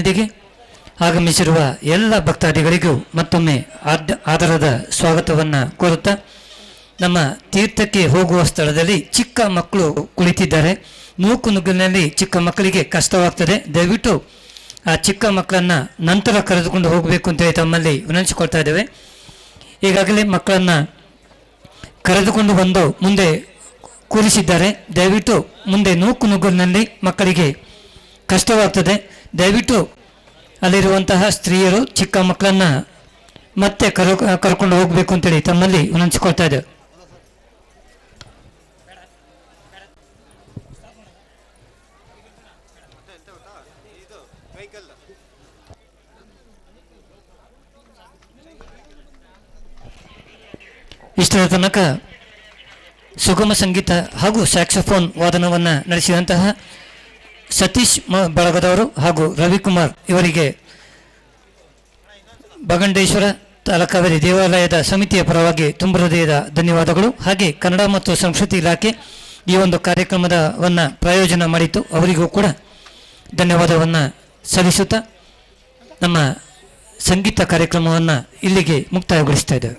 ಸನ್ನಿಧಿಗೆ ಆಗಮಿಸಿರುವ ಎಲ್ಲ ಭಕ್ತಾದಿಗಳಿಗೂ ಮತ್ತೊಮ್ಮೆ ಆದರದ ಸ್ವಾಗತವನ್ನು ಕೋರುತ್ತಾ, ನಮ್ಮ ತೀರ್ಥಕ್ಕೆ ಹೋಗುವ ಸ್ಥಳದಲ್ಲಿ ಚಿಕ್ಕ ಮಕ್ಕಳು ಕುಳಿತಿದ್ದಾರೆ. ನೂಕು ನುಗ್ಗಿನಲ್ಲಿ ಚಿಕ್ಕ ಮಕ್ಕಳಿಗೆ ಕಷ್ಟವಾಗ್ತದೆ. ದಯವಿಟ್ಟು ಆ ಚಿಕ್ಕ ಮಕ್ಕಳನ್ನು ನಂತರ ಕರೆದುಕೊಂಡು ಹೋಗಬೇಕು ಅಂತೇಳಿ ತಮ್ಮಲ್ಲಿ ವಿನಂತಿಸಿಕೊಳ್ತಾ ಇದ್ದೇವೆ. ಈಗಾಗಲೇ ಮಕ್ಕಳನ್ನು ಕರೆದುಕೊಂಡು ಬಂದು ಮುಂದೆ ಕೂರಿಸಿದ್ದಾರೆ. ದಯವಿಟ್ಟು ಮುಂದೆ ನೂಕು ನುಗ್ಗಿನಲ್ಲಿ ಮಕ್ಕಳಿಗೆ ಕಷ್ಟವಾಗ್ತದೆ. ದಯವಿಟ್ಟು ಅಲ್ಲಿರುವಂತಹ ಸ್ತ್ರೀಯರು ಚಿಕ್ಕ ಮಕ್ಕಳನ್ನು ಮತ್ತೆ ಕರ್ಕೊಂಡು ಹೋಗಬೇಕು ಅಂತೇಳಿ ತಮ್ಮಲ್ಲಿ ವಿನಂತಿಸಿಕೊಳ್ತಾ ಇದ್ದೇವೆ. ಇಷ್ಟರ ತನಕ ಸುಗಮ ಸಂಗೀತ ಹಾಗೂ ಸ್ಯಾಕ್ಸೋಫೋನ್ ವಾದನವನ್ನು ನಡೆಸಿದಂತಹ ಸತೀಶ್ ಬಳಗದವರು ಹಾಗೂ ರವಿಕುಮಾರ್ ಇವರಿಗೆ ಬಗಂಡೇಶ್ವರ ತಲಕಾವೇರಿ ದೇವಾಲಯದ ಸಮಿತಿಯ ಪರವಾಗಿ ತುಂಬ ಹೃದಯದ ಧನ್ಯವಾದಗಳು. ಹಾಗೆ ಕನ್ನಡ ಮತ್ತು ಸಂಸ್ಕೃತಿ ಇಲಾಖೆ ಈ ಒಂದು ಕಾರ್ಯಕ್ರಮವನ್ನು ಪ್ರಾಯೋಜನ ಮಾಡಿತ್ತು, ಅವರಿಗೂ ಕೂಡ ಧನ್ಯವಾದವನ್ನು ಸಲ್ಲಿಸುತ್ತಾ ನಮ್ಮ ಸಂಗೀತ ಕಾರ್ಯಕ್ರಮವನ್ನು ಇಲ್ಲಿಗೆ ಮುಕ್ತಾಯಗೊಳಿಸ್ತಾ ಇದ್ದೇವೆ.